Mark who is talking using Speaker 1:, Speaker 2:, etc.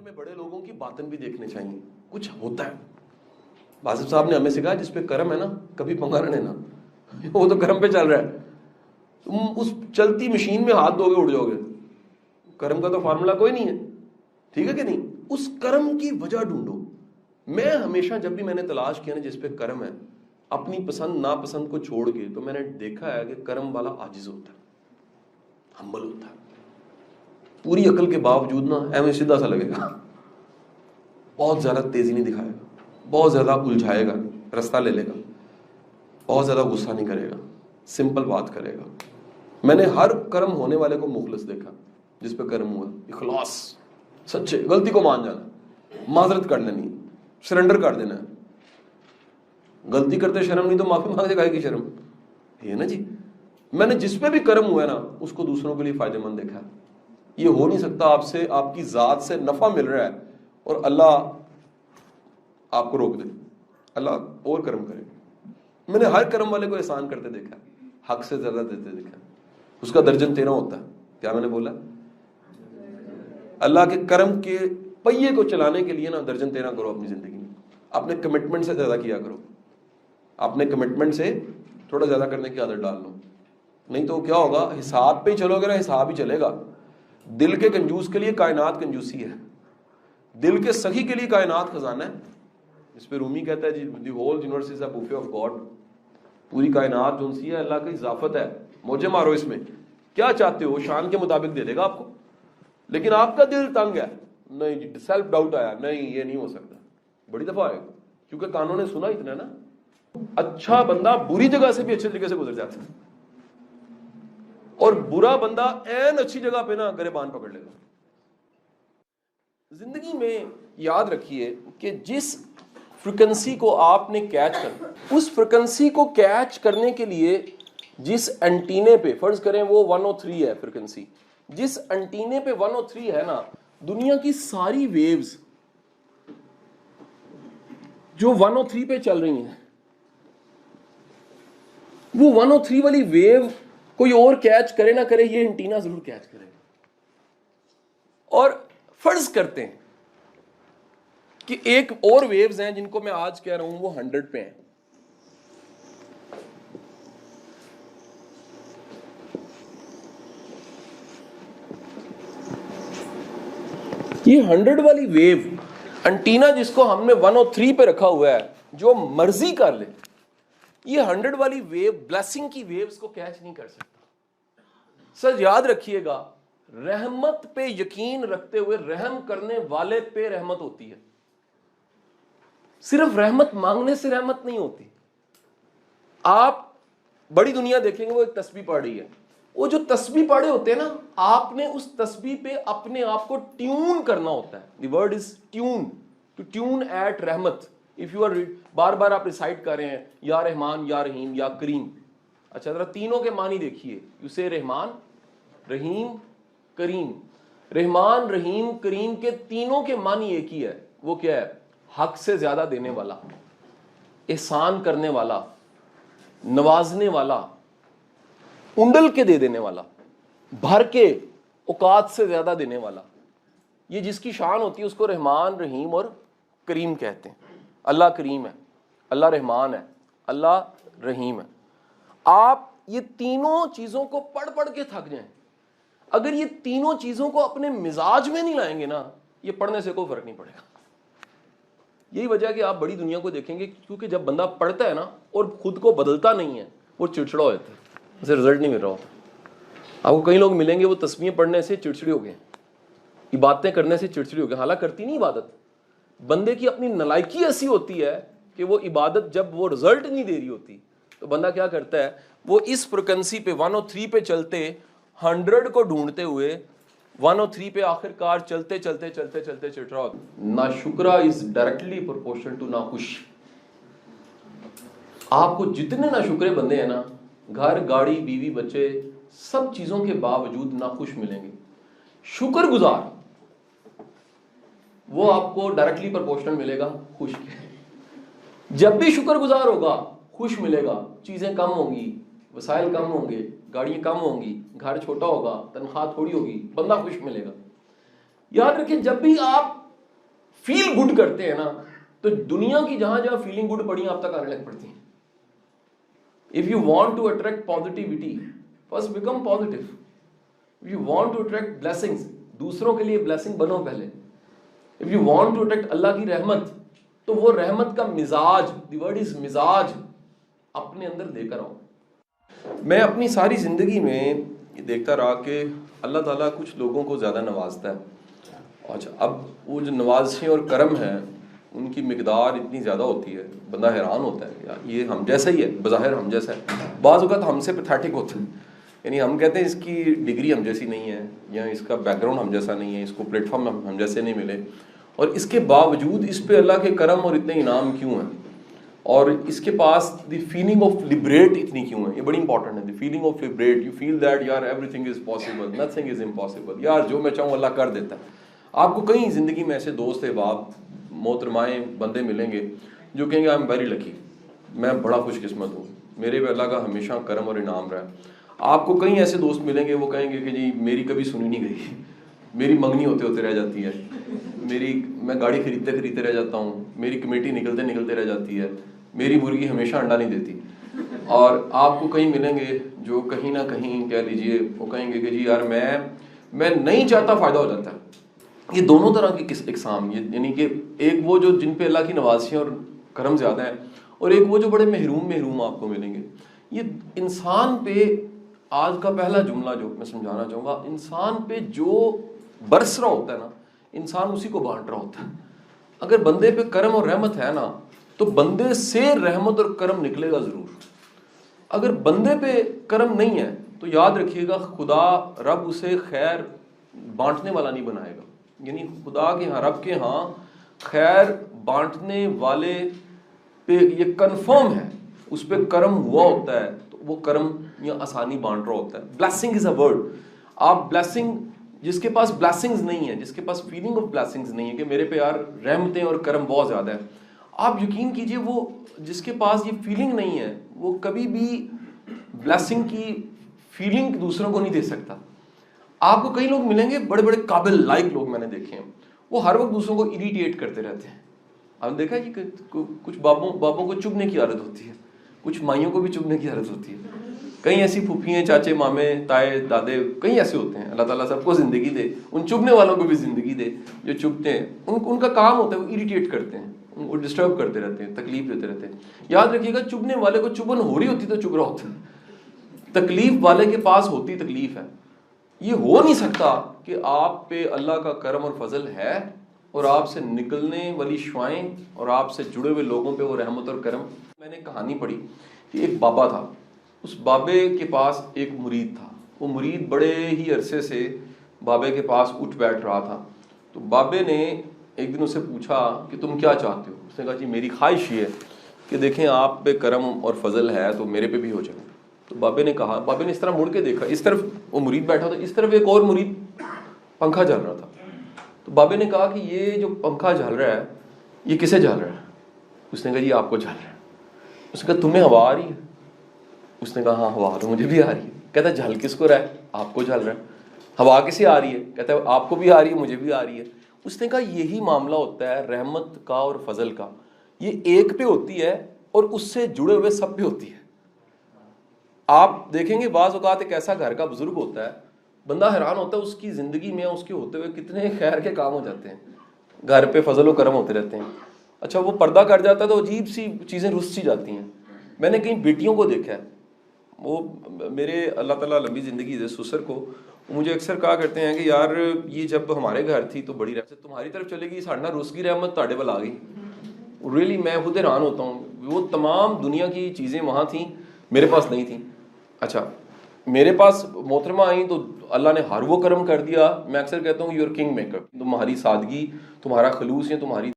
Speaker 1: میں بڑے لوگوں کی باطن بھی دیکھنے چاہیے، کچھ ہوتا ہے. واصف صاحب نے ہمیں سکھایا جس پہ کرم ہے نا کبھی پنگا نہ لینا، وہ تو کرم پہ چل رہا ہے. تم اس چلتی مشین میں ہاتھ دھو کے اڑ جاؤ گے، کرم کا تو فارمولا کوئی نہیں ہے، ٹھیک ہے کہ نہیں؟ اس کرم کی وجہ ڈھونڈو. میں ہمیشہ جب بھی میں نے تلاش کیا نا جس پہ کرم ہے، اپنی پسند ناپسند کو چھوڑ کے، تو میں نے دیکھا ہے کہ کرم والا عاجز ہوتا ہے، ہمبل ہوتا ہے. پوری عقل کے باوجود نا ایویں سیدھا سا لگے گا، بہت زیادہ تیزی نہیں دکھائے گا، بہت زیادہ الجھائے گا، رستہ لے لے گا، بہت زیادہ غصہ نہیں کرے گا، سمپل بات کرے گا. میں نے ہر کرم ہونے والے کو مخلص دیکھا، جس پہ کرم ہوا اخلاص، سچے، غلطی کو مان جانا، معذرت کر لینی، سرنڈر کر دینا. غلطی کرتے شرم نہیں تو معافی مانگتے کائے کی شرم، یہ نا جی. میں نے جس پہ بھی کرم ہوا ہے نا اس کو دوسروں کے لیے فائدہ مند دیکھا. یہ ہو نہیں سکتا آپ سے، آپ کی ذات سے نفع مل رہا ہے اور اللہ آپ کو روک دے، اللہ اور کرم کرے. میں نے ہر کرم والے کو احسان کرتے دیکھا، حق سے زیادہ دیتے دیکھا. اس کا درجن 13 ہوتا ہے. کیا میں نے بولا؟ اللہ کے کرم کے پہیے کو چلانے کے لیے نا درجن 13 کرو اپنی زندگی میں. اپنے کمٹمنٹ سے زیادہ کیا کرو، اپنے کمٹمنٹ سے تھوڑا زیادہ کرنے کی عادت ڈال لو. نہیں تو کیا ہوگا، حساب پہ ہی چلو گے نا، حساب ہی چلے گا. دل کے کنجوس کے لیے کائنات کنجوسی ہے، دل کے سخی کے لیے کائنات خزانہ ہے. اس پہ رومی کہتا ہے جی the whole universe is a buffet of God. پوری کائنات جو سی ہے اللہ کی اضافت ہے، موجے مارو اس میں، کیا چاہتے ہو شان کے مطابق دے دے گا آپ کو. لیکن آپ کا دل تنگ ہے، نہیں جی، سیلف ڈاؤٹ آیا، نہیں یہ نہیں ہو سکتا. بڑی دفعہ آئے گا کیونکہ کانوں نے سنا اتنا نا. اچھا بندہ بری جگہ سے بھی اچھے طریقے سے گزر جاتا ہے، اور برا بندہ این اچھی جگہ پہ نا گریبان پکڑ لے گا. زندگی میں یاد رکھیے کہ جس فریکوینسی کو آپ نے کیچ کرنا، اس فریکوینسی کو کیچ کرنے کے لیے جس انٹینے پہ، فرض کریں وہ 103 ہے فریکوینسی، جس انٹینے پہ 103 ہے نا، دنیا کی ساری ویوز جو 103 پہ چل رہی ہیں، وہ 103 والی ویو کوئی اور کیچ کرے نہ کرے، یہ انٹینا ضرور کیچ کرے. اور فرض کرتے ہیں کہ ایک اور ویوز ہیں جن کو میں آج کہہ رہا ہوں وہ 100 پہ ہیں. یہ 100 والی ویو انٹینا جس کو ہم نے 103 پہ رکھا ہوا ہے، جو مرضی کر لے، یہ 100 والی ویو بلیسنگ کی ویوز کو کیچ نہیں کر سکتا. سر یاد رکھیے گا، رحمت پہ یقین رکھتے ہوئے رحم کرنے والے پہ رحمت ہوتی ہے. صرف رحمت مانگنے سے رحمت نہیں ہوتی. آپ بڑی دنیا دیکھیں گے وہ ایک تسبیح پڑھ رہی ہے، وہ جو تسبیح پڑھے ہوتے ہیں نا، آپ نے اس تسبیح پہ اپنے آپ کو ٹیون کرنا ہوتا ہے. The word is tune, to tune at رحمت. اف یو آر بار بار آپ ریسائٹ کر رہے ہیں یا رحمان یا رحیم یا کریم. اچھا ذرا تینوں کے معنی دیکھیے. یو سے رحمان، رحیم، کریم. رحمان، رحیم، کریم کے تینوں کے معنی ایک ہی ہے. وہ کیا ہے؟ حق سے زیادہ دینے والا، احسان کرنے والا، نوازنے والا، انڈل کے دے دینے والا، بھر کے اوقات سے زیادہ دینے والا. یہ جس کی شان ہوتی ہے اس کو رحمان، رحیم اور کریم کہتے ہیں. اللہ کریم ہے، اللہ رحمان ہے، اللہ رحیم ہے. آپ یہ تینوں چیزوں کو پڑھ پڑھ کے تھک جائیں، اگر یہ تینوں چیزوں کو اپنے مزاج میں نہیں لائیں گے نا، یہ پڑھنے سے کوئی فرق نہیں پڑے گا. یہی وجہ ہے کہ آپ بڑی دنیا کو دیکھیں گے، کیونکہ جب بندہ پڑھتا ہے نا اور خود کو بدلتا نہیں ہے، وہ چڑچڑا ہو جاتا ہے، اسے رزلٹ نہیں مل رہا ہوتا. آپ کو کئی لوگ ملیں گے وہ تسبیحیں پڑھنے سے چڑچڑے ہو گئے، عبادتیں کرنے سے چڑچڑے ہو گئے، حالانکہ کرتی نہیں عبادت. بندے کی اپنی نالائکی ایسی ہوتی ہے کہ وہ عبادت جب وہ رزلٹ نہیں دے رہی ہوتی تو بندہ کیا کرتا ہے، وہ اس فریکوینسی پہ 103 پہ چلتے 100 کو ڈھونڈتے ہوئے 103 پہ آخر کار چلتے چلتے چلتے چلتے چڑچڑا ہوتا. ناشکرا از ڈائریکٹلی پروپورشنل ٹو ناخوش. آپ کو جتنے ناشکرے بندے ہیں نا، گھر، گاڑی، بیوی، بچے، سب چیزوں کے باوجود ناخوش ملیں گے. شکر گزار وہ آپ کو ڈائریکٹلی پروپورشنل ملے گا خوش کے. جب بھی شکر گزار ہوگا خوش ملے گا. چیزیں کم ہوں گی، وسائل کم ہوں گے، گاڑیاں کم ہوں گی، گھر چھوٹا ہوگا، تنخواہ تھوڑی ہوگی، بندہ خوش ملے گا. یاد رکھیں جب بھی آپ فیل گڈ کرتے ہیں نا تو دنیا کی جہاں جہاں فیلنگ گڈ پڑی ہیں آپ تک آنے لگ پڑتی ہیں. If you want to attract positivity, first become positive. If you want to attract blessings, دوسروں کے لیے blessing بنو پہلے. If you want to attract اللہ کی رحمت, تو وہ رحمت کا مزاج, the word is مزاج, اپنے اندر لے کر آؤ. میں اپنی ساری زندگی میں یہ دیکھتا رہا کہ اللہ تعالیٰ کچھ لوگوں کو زیادہ نوازتا ہے. اچھا, اب وہ جو نوازشیں اور کرم ہیں ان کی مقدار اتنی زیادہ ہوتی ہے, بندہ حیران ہوتا ہے یار یہ ہم جیسا ہی ہے, بظاہر ہم جیسا ہے, بعض اوقات ہم سے پیتھیٹک ہوتا ہے. یعنی ہم کہتے ہیں اس کی ڈگری ہم جیسی نہیں ہے, یا اس کا بیک گراؤنڈ ہم جیسا نہیں ہے, اس کو پلیٹ فارم ہم جیسے نہیں ملے, اور اس کے باوجود اس پہ اللہ کے کرم اور اتنے انعام کیوں ہیں, اور اس کے پاس دی فیلنگ آف لبریٹ اتنی کیوں ہے. یہ بڑی امپورٹنٹ ہے, the feeling of liberate. You feel that یار everything is possible, nothing is impossible. یار جو میں چاہوں اللہ کر دیتا ہے. آپ کو کئی زندگی میں ایسے دوست احباب محترمائیں بندے ملیں گے جو کہیں گے آئی ایم ویری لکی, میں بڑا خوش قسمت ہوں, میرے پہ اللہ کا ہمیشہ کرم اور انعام رہا. آپ کو کئی ایسے دوست ملیں گے وہ کہیں گے کہ جی میری کبھی سنی نہیں گئی, میری منگنی ہوتے ہوتے رہ جاتی ہے, میں گاڑی خریدتے رہ جاتا ہوں, میری کمیٹی نکلتے رہ جاتی ہے, میری مرغی ہمیشہ انڈا نہیں دیتی. اور آپ کو کہیں ملیں گے جو کہیں نہ کہیں کہہ لیجئے وہ کہیں گے کہ جی یار میں نہیں چاہتا فائدہ ہو جاتا ہے. یہ دونوں طرح کی اقسام, یعنی کہ ایک وہ جو جن پہ اللہ کی نوازشیں اور کرم زیادہ ہیں, اور ایک وہ جو بڑے محروم آپ کو ملیں گے. یہ انسان پہ آج کا پہلا جملہ جو میں سمجھانا چاہوں گا, انسان پہ جو برس رہا ہوتا ہے نا, انسان اسی کو بانٹ رہا ہوتا ہے. اگر بندے پہ کرم اور رحمت ہے نا تو بندے سے رحمت اور کرم نکلے گا ضرور. اگر بندے پہ کرم نہیں ہے تو یاد رکھیے گا خدا رب اسے خیر بانٹنے والا نہیں بنائے گا. یعنی خدا کے ہاں, رب کے ہاں خیر بانٹنے والے پہ یہ کنفرم ہے, اس پہ کرم ہوا ہوتا ہے تو وہ کرم یا آسانی بانٹ رہا ہوتا ہے. Blessing is a word. آپ بلیسنگ, جس کے پاس بلیسنگز نہیں ہے, جس کے پاس فیلنگ آف بلیسنگز نہیں ہے کہ میرے پہ یار رحمتیں اور کرم بہت زیادہ ہے, آپ یقین کیجئے وہ جس کے پاس یہ فیلنگ نہیں ہے وہ کبھی بھی بلیسنگ کی فیلنگ دوسروں کو نہیں دے سکتا. آپ کو کئی لوگ ملیں گے بڑے بڑے قابل لائق لوگ میں نے دیکھے ہیں, وہ ہر وقت دوسروں کو اریٹیٹ کرتے رہتے ہیں. آپ نے دیکھا کہ کچھ بابوں کو چبھنے کی عادت ہوتی ہے, کچھ مائیوں کو بھی چبھنے کی عادت ہوتی ہے. کئی ایسی پھوپھیاں, چاچے, مامے, تائے, دادے, کئی ایسے ہوتے ہیں. اللہ تعالیٰ سب کو زندگی دے, ان چبھنے والوں کو بھی زندگی دے جو چبھتے ہیں. ان کا کام ہوتا ہے وہ اریٹیٹ کرتے ہیں, وہ ڈسٹرب کرتے رہتے ہیں, تکلیف دیتے رہتے ہیں. یاد رکھیے گا چبھنے والے کو چبھن ہو رہی ہوتی تو چبھ رہا ہوتا ہے, تکلیف والے کے پاس ہوتی تکلیف ہے. یہ ہو نہیں سکتا کہ آپ پہ اللہ کا کرم اور فضل ہے اور آپ سے نکلنے والی شعائیں اور آپ سے جڑے ہوئے لوگوں پہ وہ رحمت اور کرم. میں نے کہانی پڑھی کہ ایک بابا تھا, اس بابے کے پاس ایک مرید تھا. وہ مرید بڑے ہی عرصے سے بابے کے پاس اٹھ بیٹھ رہا تھا. تو بابے نے ایک دن اسے پوچھا کہ تم کیا چاہتے ہو. اس نے کہا جی میری خواہش یہ ہے کہ دیکھیں آپ پہ کرم اور فضل ہے تو میرے پہ بھی ہو جائے. تو بابے نے کہا, بابے نے اس طرح مڑ کے دیکھا, اس طرف وہ مرید بیٹھا تھا, اس طرف ایک اور مرید پنکھا جل رہا تھا. تو بابے نے کہا کہ یہ جو پنکھا جل رہا ہے یہ کسے جل رہا ہے. اس نے کہا جی آپ کو جل رہا ہے. اس نے کہا تمہیں ہوا آ رہی ہے. اس نے کہا ہاں ہوا تو مجھے بھی آ رہی ہے. کہتا ہے جل کس کو رہا ہے, آپ کو جل رہا ہے. ہوا کسے آ رہی ہے, کہتا ہے آپ کو بھی آ رہی ہے مجھے بھی آ رہی ہے. اس نے کہا یہی معاملہ ہوتا ہے رحمت کا اور فضل کا, یہ ایک پہ ہوتی ہے اور اس سے جڑے ہوئے سب پہ ہوتی ہے. آپ دیکھیں گے بعض اوقات ایک ایسا گھر کا بزرگ ہوتا ہے, بندہ حیران ہوتا ہے اس کی زندگی میں اس کے ہوتے ہوئے کتنے خیر کے کام ہو جاتے ہیں, گھر پہ فضل و کرم ہوتے رہتے ہیں. اچھا وہ پردہ کر جاتا ہے تو عجیب سی چیزیں رس سی جاتی ہیں. میں نے کئی بیٹیوں کو دیکھا ہے, وہ میرے اللہ تعالیٰ لمبی زندگی دے سسر کو, مجھے اکثر کہا کرتے ہیں کہ یار یہ جب ہمارے گھر تھی تو بڑی رحمت تمہاری طرف چلے گی, ساڑھنا روس کی رحمت تاڑے بل آ گئی. ریئلی میں خود حیران ہوتا ہوں, وہ تمام دنیا کی چیزیں وہاں تھیں, میرے پاس نہیں تھیں. اچھا میرے پاس محترمہ آئیں تو اللہ نے ہر وہ کرم کر دیا. میں اکثر کہتا ہوں یو آر کنگ میکر, تمہاری سادگی, تمہارا خلوص, یا تمہاری